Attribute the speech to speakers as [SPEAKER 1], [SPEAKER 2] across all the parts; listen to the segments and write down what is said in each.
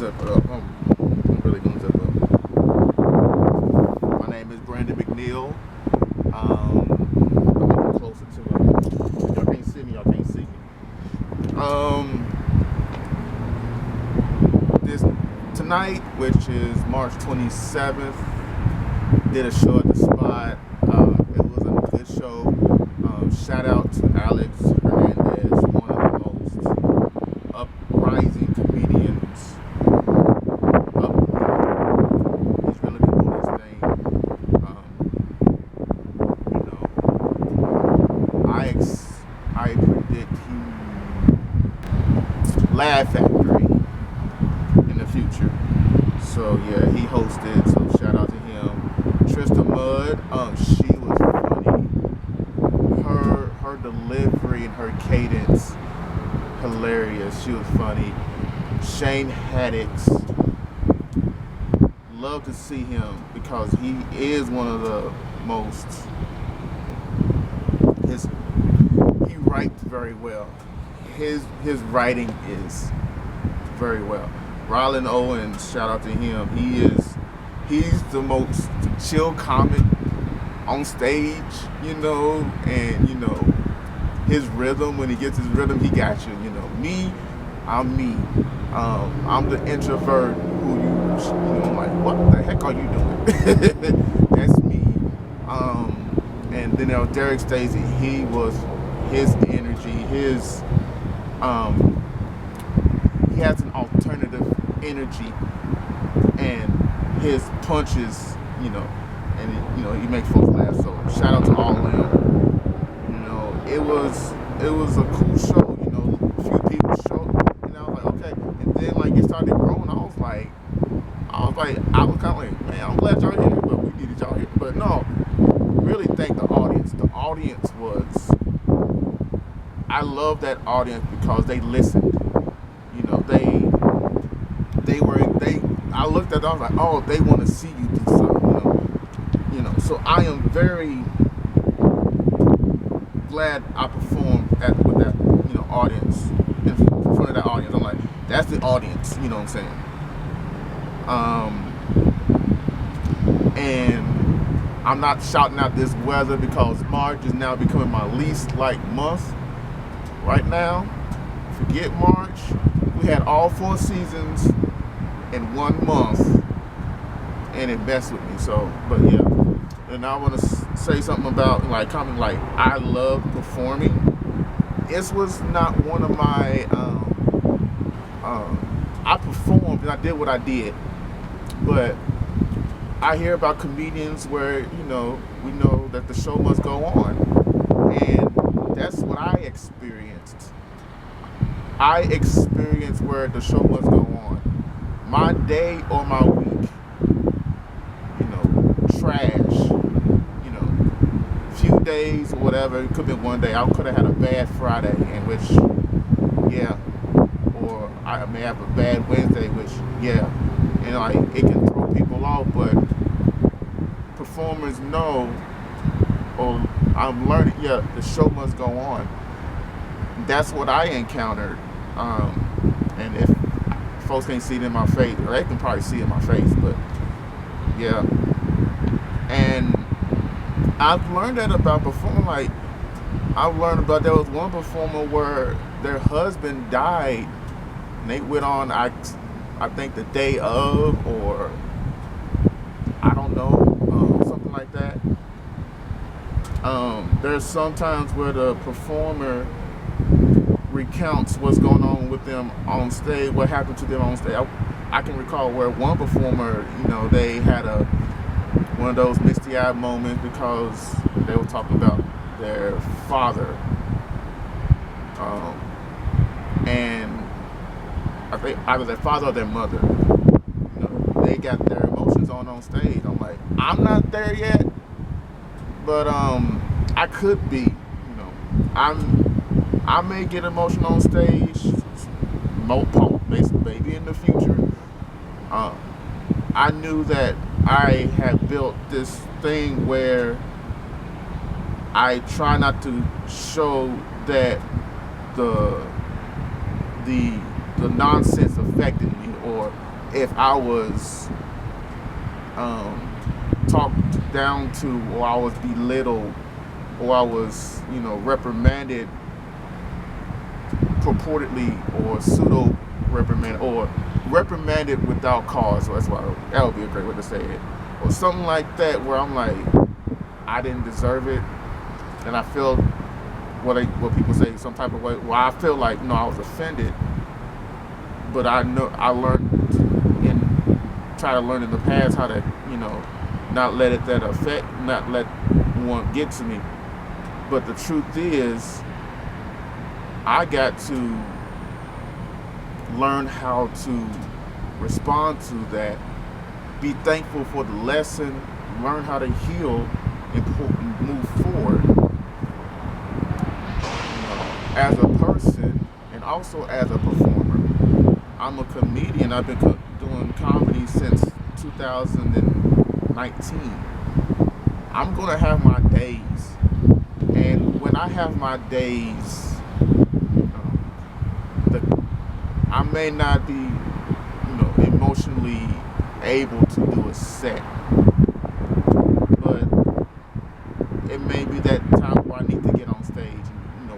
[SPEAKER 1] zip it up. I'm really gonna zip it up. My name is Brandon McNeil. I'm getting closer to it. Y'all can't see me. Y'all can't see me. This tonight, which is March 27th, did a show at the Spot. It was a good show. Shout out to Alex Hernandez, one of the most uprising comedians. He's really been doing his thing. I predict he Laugh Factory in the future. So yeah, he hosted. So shout out to him. Trista Mudd, she was funny. Her delivery and her cadence, hilarious. She was funny. Shane Haddix, love to see him because he is one of the most. He writes very well. His writing is very well. Rylan Owens, shout out to him. He's the most chill comic on stage, and his rhythm, when he gets his rhythm, he got you. Me, I'm me. I'm the introvert who I'm like, what the heck are you doing? That's me. And then there was Derek Stacey. His energy, he has an alternative energy, and his punches, and he makes folks laugh. So shout out to all of them. It was a cool show. A few people showed, and I was like, okay. And then it started growing. I was kind of like, man, I'm glad y'all here, but we needed y'all here. But no, really thank the audience. The audience was. I love that audience because they listened. I looked at them, I was like, oh, they want to see you do something, So I am very glad I performed with that, audience, in front of that audience. I'm like, that's the audience, you know what I'm saying? And I'm not shouting out this weather because March is now becoming my least liked month right now. Forget March. We had all 4 seasons in 1 month, and it messed with me. So, but yeah, and I want to say something about I love performing. This was not one of my. I performed and I did what I did, but I hear about comedians where we know that the show must go on, and that's what I experienced. I experienced where the show must go on. My day or my week, trash, few days or whatever. It could have been one day. I could have had a bad Friday, in which, yeah, or I may have a bad Wednesday, which, yeah, it can throw people off. But performers know, or I'm learning, yeah, the show must go on. That's what I encountered, and if folks can't see it in my face, or they can probably see it in my face, but yeah. And I've learned that about performing. I've learned about, there was one performer where their husband died, and they went on, I think the day of, or I don't know, something like that. There's sometimes where the performer recounts what's going on with them on stage, what happened to them on stage. I can recall where one performer, they had one of those misty-eyed moments because they were talking about their father, and I think either their father or their mother. They got their emotions on stage. I'm like, I'm not there yet, but I could be. I may get emotional on stage, maybe in the future. I knew that I had built this thing where I try not to show that the nonsense affected me, or if I was talked down to, or I was belittled, or I was, reprimanded purportedly, or pseudo reprimanded, or reprimanded without cause. So that would be a great way to say it, or something like that, where I'm like, I didn't deserve it, and I feel what people say some type of way. Well, I feel like no, I was offended, but I know I learned and try to learn in the past how to not let not let one get to me. But the truth is, I got to learn how to respond to that, be thankful for the lesson, learn how to heal, and move forward. As a person and also as a performer. I'm a comedian. I've been doing comedy since 2019. I'm going to have my days. And when I have my days, I may not be, emotionally able to do a set. But it may be that time where I need to get on stage and,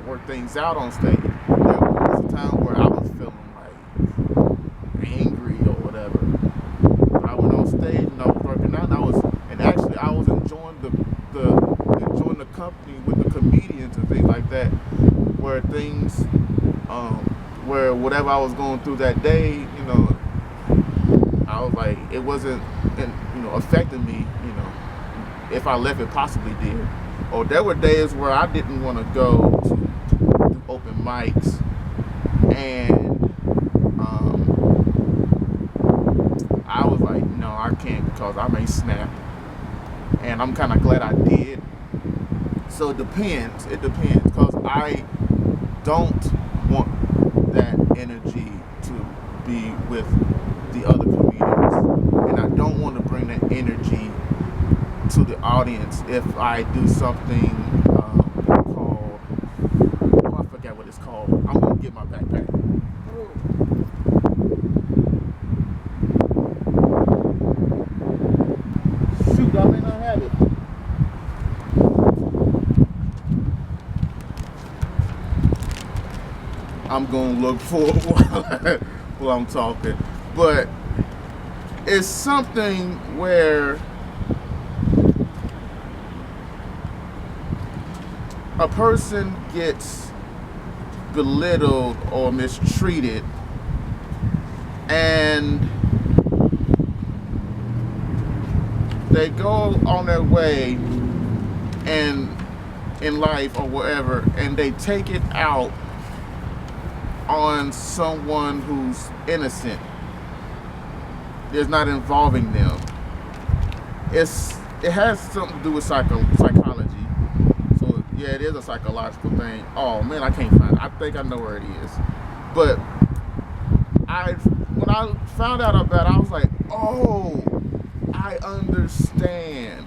[SPEAKER 1] work things out on stage. There was a time where I was feeling like angry or whatever. But I went on stage and I was working out, and actually I was enjoying the company with the comedians and things like that, where things where whatever I was going through that day, I was like, it wasn't affecting me, if I left it possibly did. Or there were days where I didn't want to go to do open mics, and I was like, no, I can't, because I may snap. And I'm kind of glad I did. So it depends, because I don't want that energy to be with the other comedians, and I don't want to bring that energy to the audience if I do something called, I forget what it's called. I'm gonna get my backpack. Shoot, I may not have it. I'm gonna look for it while I'm talking, but it's something where a person gets belittled or mistreated, and they go on their way and in life or wherever, and they take it out on someone who's innocent. It's not involving them. It has something to do with psychology. So yeah, it is a psychological thing. Oh man, I can't find it. I think I know where it is. But when I found out about it, I was like, oh, I understand.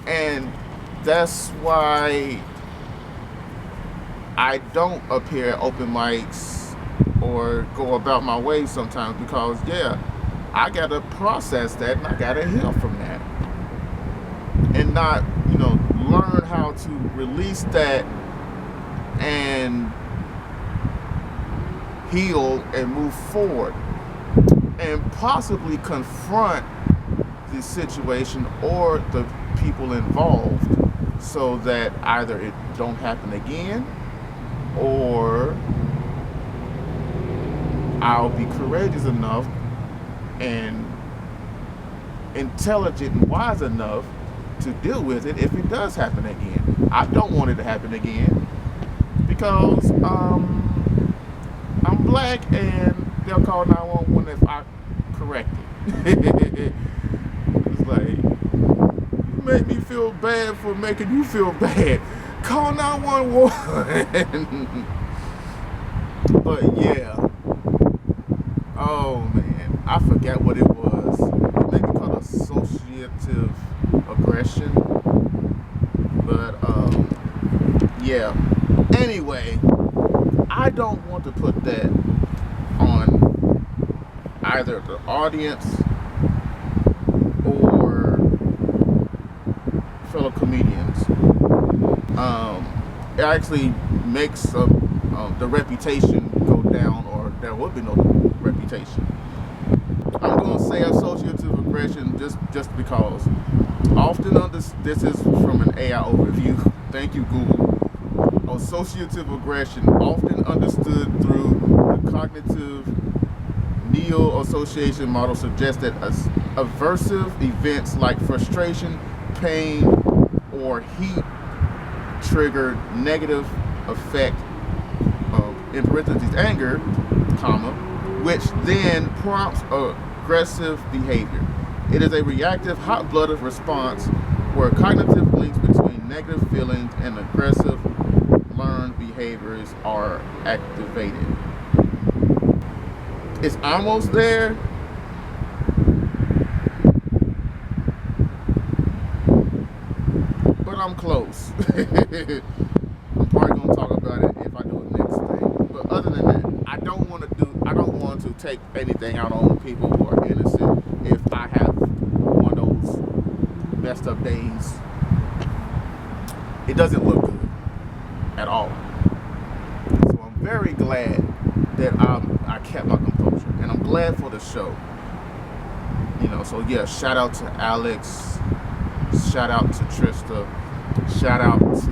[SPEAKER 1] And that's why I don't appear at open mics or go about my way sometimes, because I gotta process that, and I gotta heal from that, and not learn how to release that and heal and move forward, and possibly confront the situation or the people involved, so that either it don't happen again, or I'll be courageous enough and intelligent and wise enough to deal with it if it does happen again. I don't want it to happen again, because I'm black, and they'll call 911 if I correct it. It's like, you make me feel bad for making you feel bad. Call 911. But yeah. Oh man, I forget what it was. It may be called associative aggression. But yeah. Anyway, I don't want to put that on either the audience or fellow comedians. It actually makes the reputation go down, or there would be no reputation. I'm going to say associative aggression just because. Often this is from an AI overview. Thank you, Google. Associative aggression, often understood through the cognitive neo-association model, suggests that aversive events like frustration, pain, or heat trigger negative effect in parentheses anger, comma, which then prompts aggressive behavior. It is a reactive, hot-blooded response where cognitive links between negative feelings and aggressive learned behaviors are activated. It's almost there. But I'm close. I'm probably gonna talk about it if I do it next thing. But other than that, I don't want to take anything out on people who are innocent if I have one of those messed up days. It doesn't look good at all. So I'm very glad that I kept my composure, and I'm glad for the show. So yeah, shout out to Alex, shout out to Trista, shout out to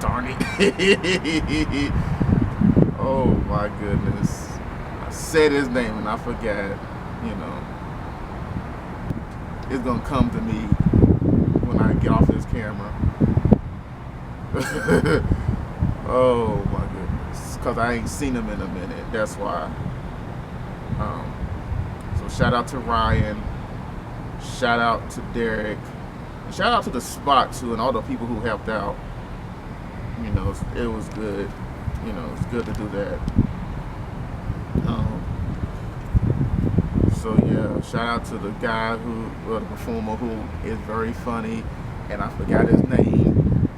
[SPEAKER 1] darn it. Oh my goodness, I said his name and I forgot. It's gonna come to me when I get off this camera. Oh my goodness, because I ain't seen him in a minute, that's why. So shout out to Ryan, shout out to Derek, and shout out to the spot too, and all the people who helped out. It was good. It's good to do that. So yeah, shout out to the guy the performer who is very funny, and I forgot his name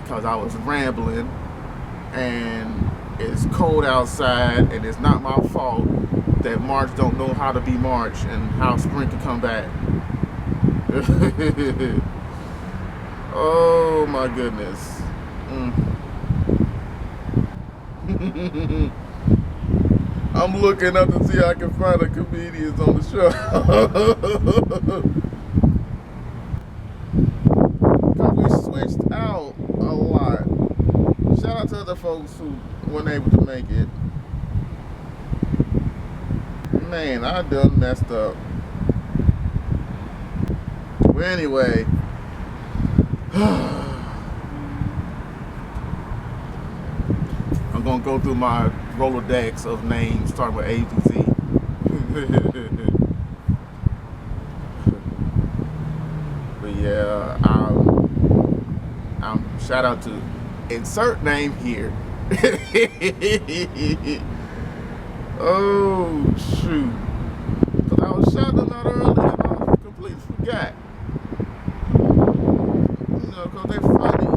[SPEAKER 1] because I was rambling, and it's cold outside, and it's not my fault that March don't know how to be March and how spring can come back. Oh my goodness. I'm looking up to see if I can find the comedians on the show. Because we switched out a lot. Shout out to other folks who weren't able to make it. Man, I done messed up. But anyway. I'm going to go through my Rolodex of names starting with A to Z. But yeah, I'm shout out to insert name here. Oh shoot, because I was shouting them out earlier and I completely forgot. Because they're funny.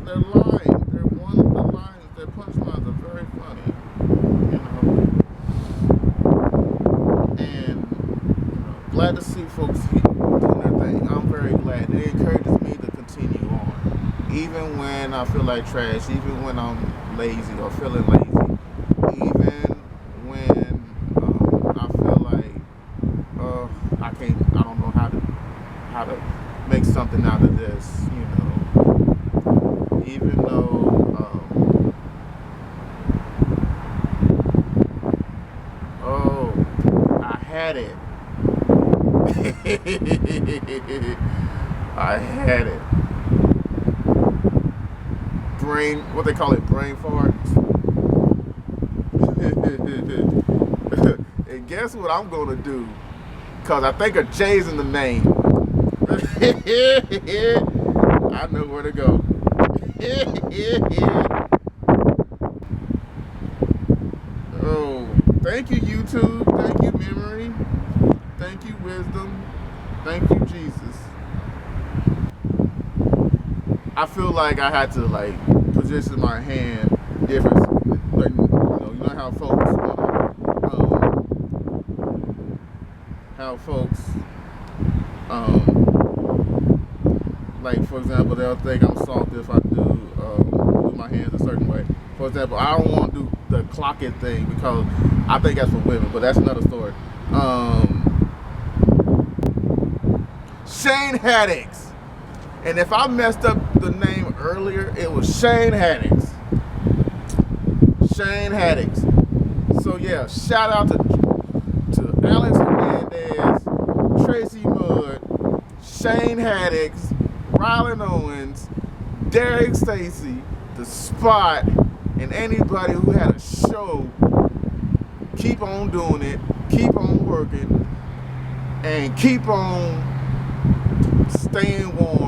[SPEAKER 1] They're lines. They're one of the lines. Their punchlines are very funny. And glad to see folks doing their thing. I'm very glad. It encourages me to continue on, even when I feel like trash, even when I'm lazy or feeling lazy, even when I feel like I don't know how to make something out of this. Even though I had it. I had it. What they call it, brain farts. And guess what I'm gonna do? Cause I think a J's in the name. I know where to go. Oh, thank you, YouTube. Thank you, memory. Thank you, wisdom. Thank you, Jesus. I feel like I had to position my hand different. know how folks how folks like for example they'll think I'm salty if I do my hands a certain way. For example, I don't want to do the clock it thing because I think that's for women, but that's another story. Shane Haddix. And if I messed up the name earlier, it was Shane Haddix. Shane Haddix. So yeah, shout out to Alex Hernandez, Tracy Mudd, Shane Haddix, Rylan Owens, Derek Stacy, The Spot, and anybody who had a show. Keep on doing it, keep on working, and keep on staying warm.